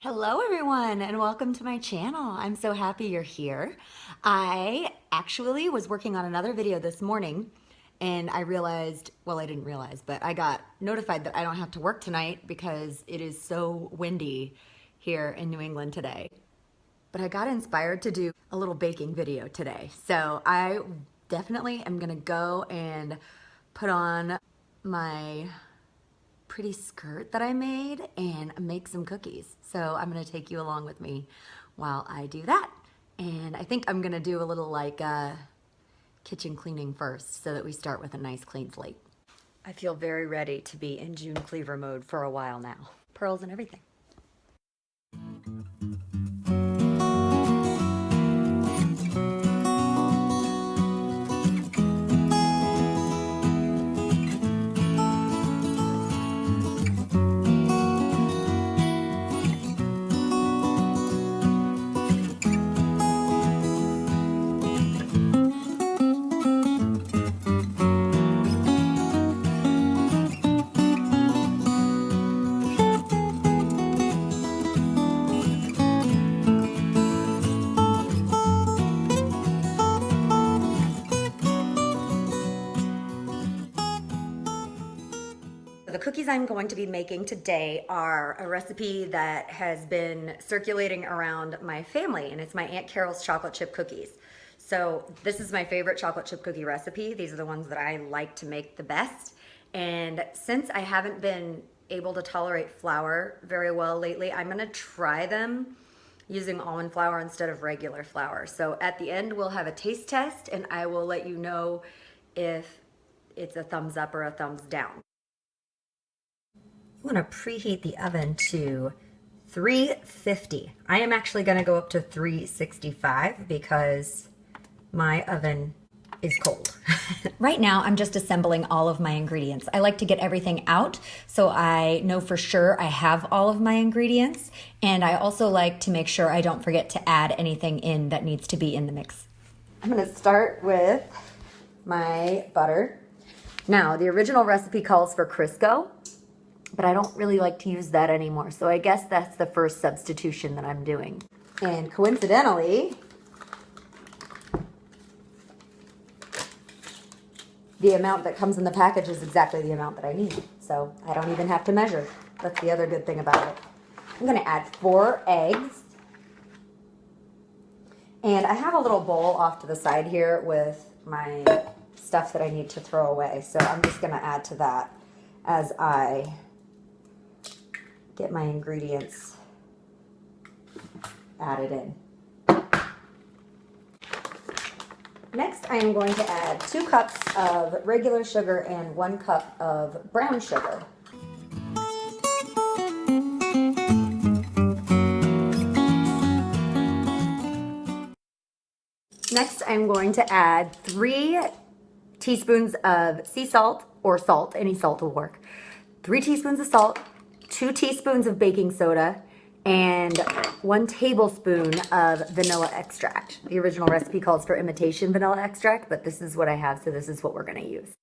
Hello everyone and welcome to my channel. I'm so happy you're here. I actually was working on another video this morning and I realized, well, I didn't realize, but I got notified that I don't have to work tonight because it is so windy here in New England today. But I got inspired to do a little baking video today. So I definitely am gonna go and put on my pretty skirt that I made and make some cookies. So I'm gonna take you along with me while I do that. And I think I'm gonna do a little like kitchen cleaning first so that we start with a nice clean slate. I feel very ready to be in June cleaver mode for a while now. Pearls and everything. The cookies I'm going to be making today are a recipe that has been circulating around my family, and it's my Aunt Carol's chocolate chip cookies. So this is my favorite chocolate chip cookie recipe. These are the ones that I like to make the best. And since I haven't been able to tolerate flour very well lately, I'm gonna try them using almond flour instead of regular flour. So at the end, we'll have a taste test and I will let you know if it's a thumbs up or a thumbs down. You want to preheat the oven to 350. I am actually going to go up to 365 because my oven is cold. Right now, I'm just assembling all of my ingredients. I like to get everything out so I know for sure I have all of my ingredients. And I also like to make sure I don't forget to add anything in that needs to be in the mix. I'm going to start with my butter. Now, the original recipe calls for Crisco, but I don't really like to use that anymore. So I guess that's the first substitution that I'm doing. And coincidentally, the amount that comes in the package is exactly the amount that I need. So I don't even have to measure. That's the other good thing about it. I'm gonna add 4 eggs. And I have a little bowl off to the side here with my stuff that I need to throw away. So I'm just gonna add to that as I get my ingredients added in. Next, I am going to add 2 cups of regular sugar and 1 cup of brown sugar. Next, I'm going to add 3 teaspoons of sea salt or salt, any salt will work. 3 teaspoons of salt, 2 teaspoons of baking soda, and 1 tablespoon of vanilla extract. The original recipe calls for imitation vanilla extract, but this is what I have, so this is what we're gonna use.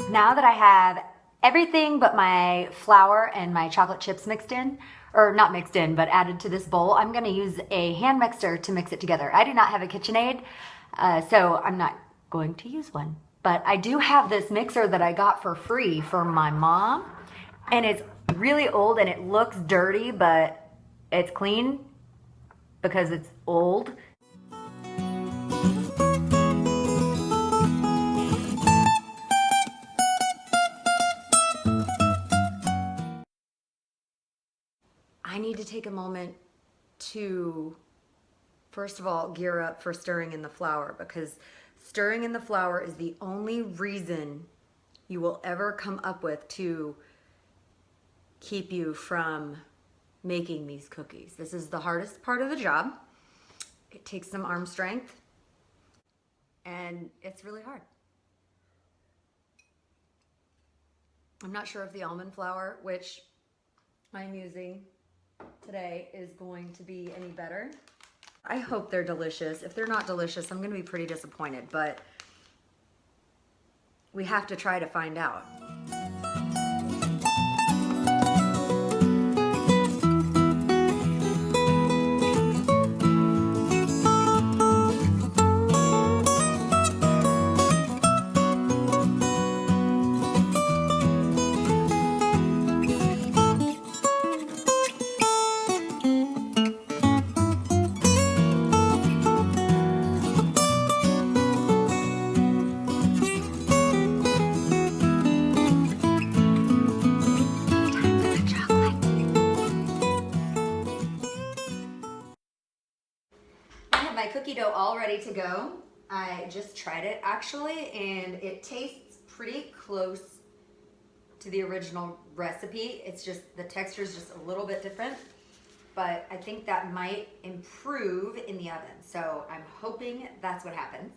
Now that I have everything but my flour and my chocolate chips mixed in, or not mixed in, but added to this bowl, I'm gonna use a hand mixer to mix it together. I do not have a KitchenAid, so I'm not going to use one. But I do have this mixer that I got for free from my mom, and it's really old and it looks dirty, but it's clean because it's old. I need to take a moment to, first of all, gear up for stirring in the flour, because stirring in the flour is the only reason you will ever come up with to keep you from making these cookies. This is the hardest part of the job. It takes some arm strength and it's really hard. I'm not sure if the almond flour, which I'm using today, is going to be any better. I hope they're delicious. If they're not delicious, I'm gonna be pretty disappointed, but we have to try to find out. My cookie dough all ready to go. I just tried it actually, and it tastes pretty close to the original recipe. It's just, the texture is just a little bit different, but I think that might improve in the oven. So I'm hoping that's what happens.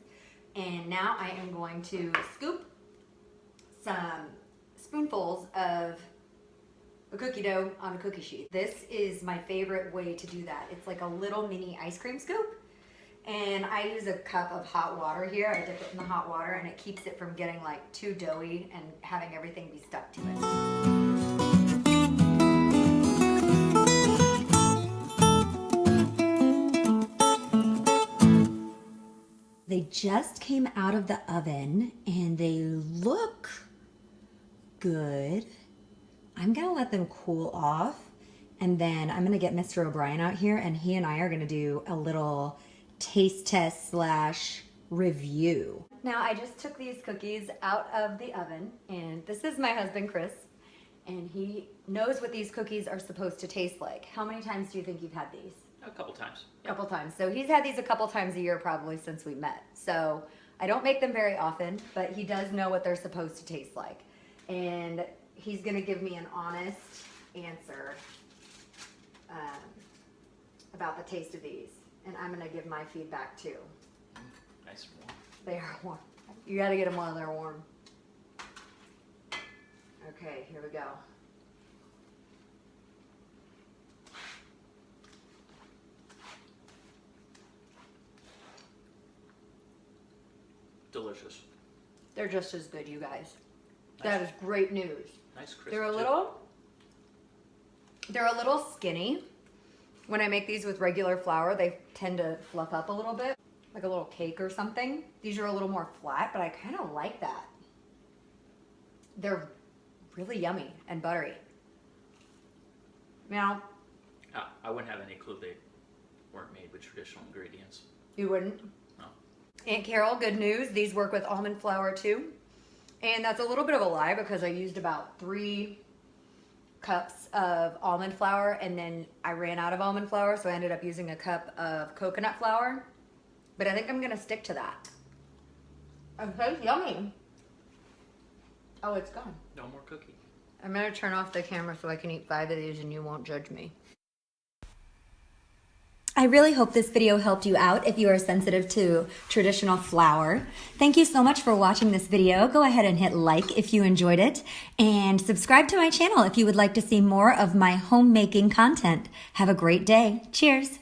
And now I am going to scoop some spoonfuls of a cookie dough on a cookie sheet. This is my favorite way to do that. It's like a little mini ice cream scoop. And I use a cup of hot water here. I dip it in the hot water and it keeps it from getting like too doughy and having everything be stuck to it. They just came out of the oven and they look good. I'm gonna let them cool off, and then I'm gonna get Mr. O'Brien out here and he and I are gonna do a little taste test / review. Now I just took these cookies out of the oven, and this is my husband Chris, and he knows what these cookies are supposed to taste like. How many times do you think you've had these? A couple times. A couple times. So he's had these a couple times a year probably since we met. So I don't make them very often, but he does know what they're supposed to taste like. And he's gonna give me an honest answer about the taste of these. And I'm gonna give my feedback too. Nice and warm. They are warm. You gotta get them while they're warm. Okay, here we go. Delicious. They're just as good, you guys. Nice. That is great news. Nice crisp. They're a little skinny. When I make these with regular flour, they tend to fluff up a little bit, like a little cake or something. These are a little more flat, but I kind of like that. They're really yummy and buttery. Now, I wouldn't have any clue they weren't made with traditional ingredients. you wouldn't? No. Aunt Carol, good news. These work with almond flour too. And that's a little bit of a lie because I used about 3 cups of almond flour, and then I ran out of almond flour, so I ended up using a cup of coconut flour. But I think I'm gonna stick to that. Okay, yummy. Oh, it's gone. No more cookie. I'm gonna turn off the camera so I can eat 5 of these and you won't judge me. I really hope this video helped you out if you are sensitive to traditional flour. Thank you so much for watching this video. Go ahead and hit like if you enjoyed it, and subscribe to my channel if you would like to see more of my homemaking content. Have a great day. Cheers.